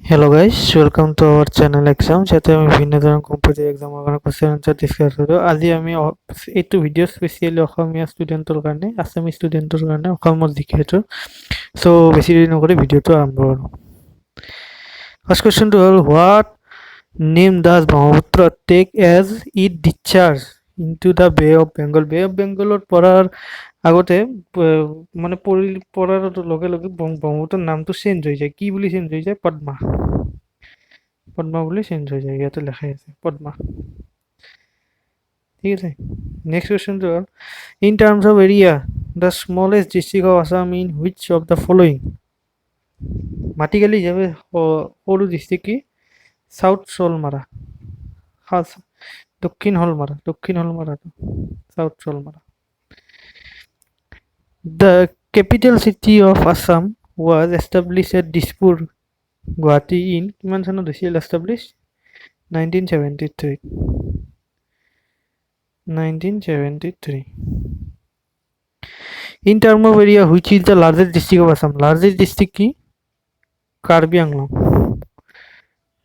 Hello guys, welcome to our channel exam. যাতে আমি বিভিন্ন ধৰণৰ কম্পিটিটিভ এক্সামৰ কাৰণে কোৱেশ্চন আনসাৰ ডিসকাস কৰোঁ। আজি আমি এইটো ভিডিঅ' স্পেচিয়েলি অসমীয়া ষ্টুডেণ্টৰ কাৰণে, আছামিজ ষ্টুডেণ্টৰ কাৰণে অসমৰ জিকেটো। সো বেছি দেৰি নকৰি ভিডিঅ'টো আৰম্ভ কৰোঁ। ফাৰ্ষ্ট কুৱেশ্চনটো হ'ল what name does Brahmaputra take as it discharge into the Bay of Bengal. Bay of বেংগলত পৰাৰ আগতে মানে পঢ়াৰ লগে লগে ব্ৰহ্মপুত্ৰৰ নামটো চেঞ্জ হৈ যায়। কি বুলি চেঞ্জ হৈ যায়? পদ্মা। পদ্মা বুলি চেঞ্জ হৈ যায়, ইয়াতে লেখাই আছে পদ্মা। ঠিক আছে, নেক্সট কুৱেশ্যনটো হ'ল in terms of area the smallest district of Assam in which of the following. মাটিকালি হিচাপে সৰু ডিষ্ট্ৰিক্ট কি? সাউথ শোলমাৰা, দক্ষিণ Salmara, south Salmara. The capital city of Assam was established at Dispur, Guwahati in কিমান চনত হৈছিল established? 1973. 1973. In terms of area, which is the largest district of Assam? Largest district কি? Karbi Anglong.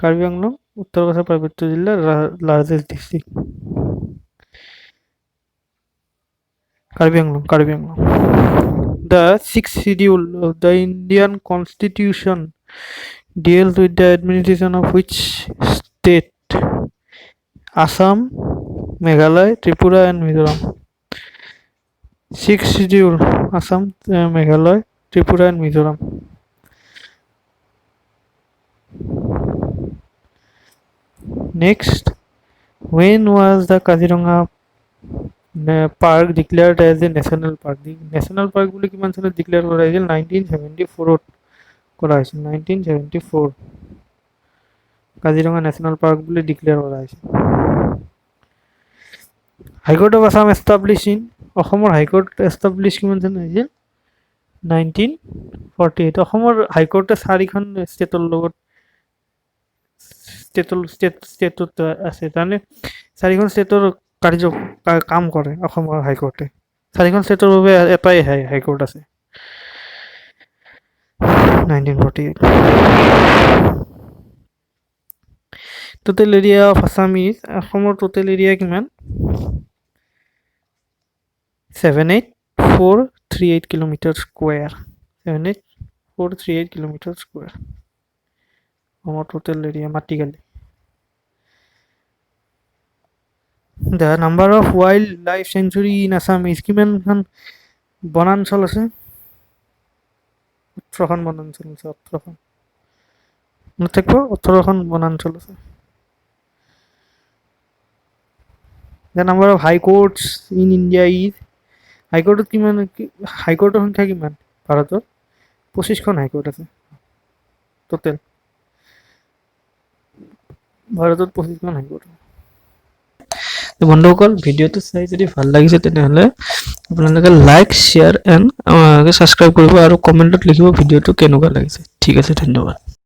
Karbi Anglong উত্তৰ কথা পাৰ্বত্য জিলাৰ largest district. Karbi Anglong. The sixth schedule of the Indian Constitution deals with the administration of which state? Assam, Meghalaya, Tripura and Mizoram. Sixth schedule, Assam, Meghalaya, Tripura and Mizoram. Next, when was the Kaziranga park declared as a national park? The national park বুলি কিমান চনত declare কৰা হৈছিল? 1974 কৰা হৈছিল। 1974 Kaziranga national park বুলি declare কৰা হৈছিল। High court of Assam establish in, অসমৰ হাইকোৰ্ট এষ্টাব্লিছ কিমান চনত হৈছিল? 1948। অসমৰ হাইকোৰ্টে 4খন ষ্টেটৰ লগত ষ্টেটত আছে, তাৰমানে 4খন ষ্টেটৰ কাম কৰে অসমৰ হাইকোৰ্টে। 4খন ষ্টেটৰ বাবে এটাই হাইকোৰ্ট আছে। 1948। Total area of Assam is, অসমৰ টোটেল এৰিয়া কিমান? 78438 কিলোমিটাৰ স্কোয়াৰ। 78438 কিলোমিটাৰ স্কোয়াৰ অসমৰ টোটেল এৰিয়া মাটিকালি। The number of wildlife sanctuary in Assam is কিমানখন বনাঞ্চল আছে? 18খন বনাঞ্চল আছে। 18খন নাথাকিব, 18খন বনাঞ্চল আছে। The number of high courts in India is, হাইকোৰ্টত কিমান, হাইকোৰ্টৰ সংখ্যা কিমান ভাৰতৰ? 25খন হাইকোৰ্ট আছে টোটেল। ভাৰতত 25খন হাইকোৰ্ট। বন্ধুসকল, ভিডিঅ'টো চাই যদি ভাল লাগিছে তেনেহ'লে আপোনালোকে লাইক, শ্বেয়াৰ এণ্ড ছাবস্ক্ৰাইব কৰিব আৰু কমেণ্টত লিখিব ভিডিঅ'টো কেনেকুৱা লাগিছে। ঠিক আছে, ধন্যবাদ।